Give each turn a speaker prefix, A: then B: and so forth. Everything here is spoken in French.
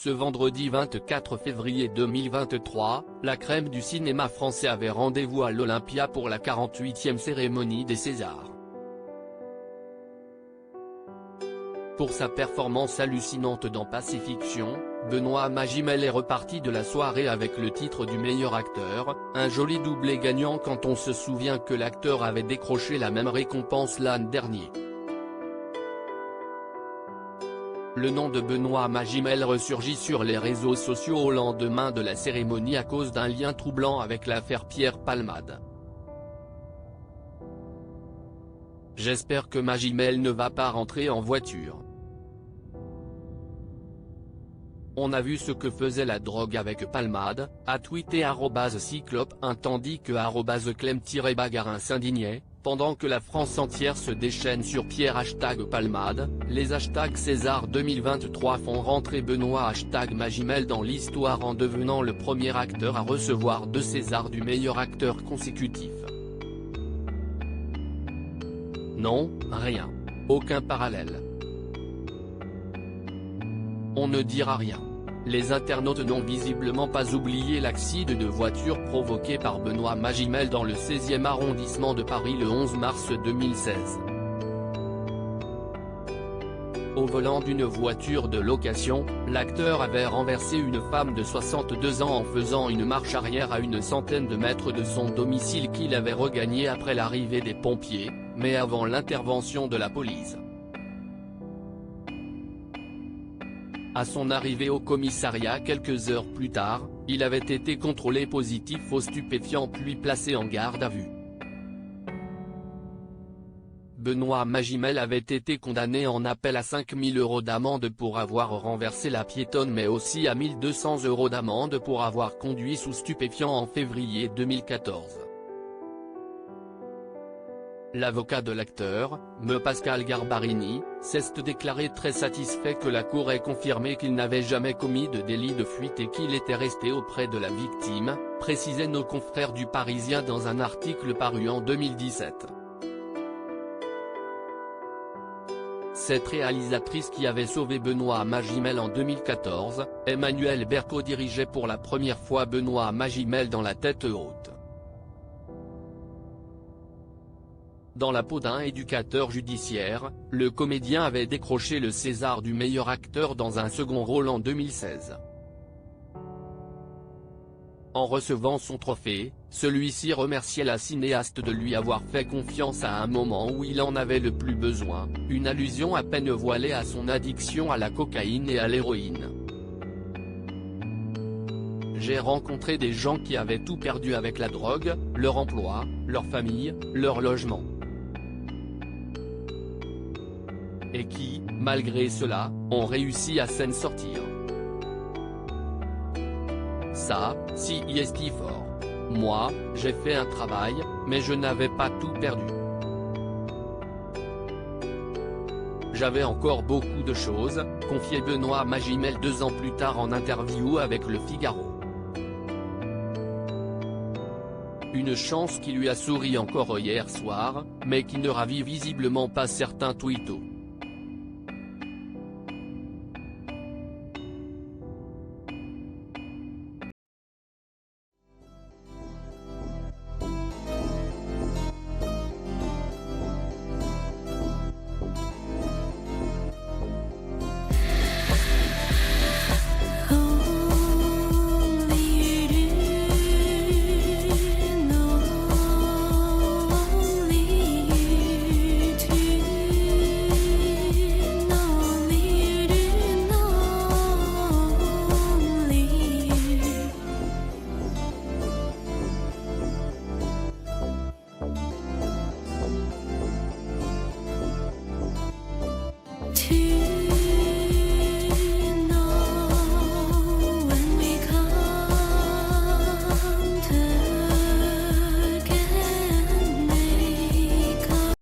A: Ce vendredi 24 février 2023, la crème du cinéma français avait rendez-vous à l'Olympia pour la 48e cérémonie des Césars. Pour sa performance hallucinante dans Pacifiction, Benoît Magimel est reparti de la soirée avec le titre du meilleur acteur, un joli doublé gagnant quand on se souvient que l'acteur avait décroché la même récompense l'an dernier. Le nom de Benoît Magimel ressurgit sur les réseaux sociaux au lendemain de la cérémonie à cause d'un lien troublant avec l'affaire Pierre Palmade. J'espère que Magimel ne va pas rentrer en voiture. On a vu ce que faisait la drogue avec Palmade, a tweeté @cyclope1 tandis que @clem-bagarin s'indignait, pendant que la France entière se déchaîne sur Pierre #Palmade, les #César 2023 font rentrer Benoît #Magimel dans l'histoire en devenant le premier acteur à recevoir 2 Césars du meilleur acteur consécutif. Non, rien. Aucun parallèle. On ne dira rien. Les internautes n'ont visiblement pas oublié l'accident de voiture provoqué par Benoît Magimel dans le 16e arrondissement de Paris le 11 mars 2016. Au volant d'une voiture de location, l'acteur avait renversé une femme de 62 ans en faisant une marche arrière à une centaine de mètres de son domicile qu'il avait regagné après l'arrivée des pompiers, mais avant l'intervention de la police. À son arrivée au commissariat quelques heures plus tard, il avait été contrôlé positif aux stupéfiants puis placé en garde à vue. Benoît Magimel avait été condamné en appel à 5 000 € d'amende pour avoir renversé la piétonne mais aussi à 1 200 € d'amende pour avoir conduit sous stupéfiants en février 2014. L'avocat de l'acteur, Me Pascal Garbarini, s'est déclaré très satisfait que la cour ait confirmé qu'il n'avait jamais commis de délit de fuite et qu'il était resté auprès de la victime, précisaient nos confrères du Parisien dans un article paru en 2017. Cette réalisatrice qui avait sauvé Benoît Magimel en 2014, Emmanuelle Berco dirigeait pour la première fois Benoît Magimel dans La Tête haute. Dans la peau d'un éducateur judiciaire, le comédien avait décroché le César du meilleur acteur dans un second rôle en 2016. En recevant son trophée, celui-ci remerciait la cinéaste de lui avoir fait confiance à un moment où il en avait le plus besoin, une allusion à peine voilée à son addiction à la cocaïne et à l'héroïne. J'ai rencontré des gens qui avaient tout perdu avec la drogue, leur emploi, leur famille, leur logement. Et qui, malgré cela, ont réussi à s'en sortir. Ça, si est fort. Moi, j'ai fait un travail, mais je n'avais pas tout perdu. J'avais encore beaucoup de choses, confiait Benoît Magimel 2 ans plus tard en interview avec Le Figaro. Une chance qui lui a souri encore hier soir, mais qui ne ravit visiblement pas certains tweetos.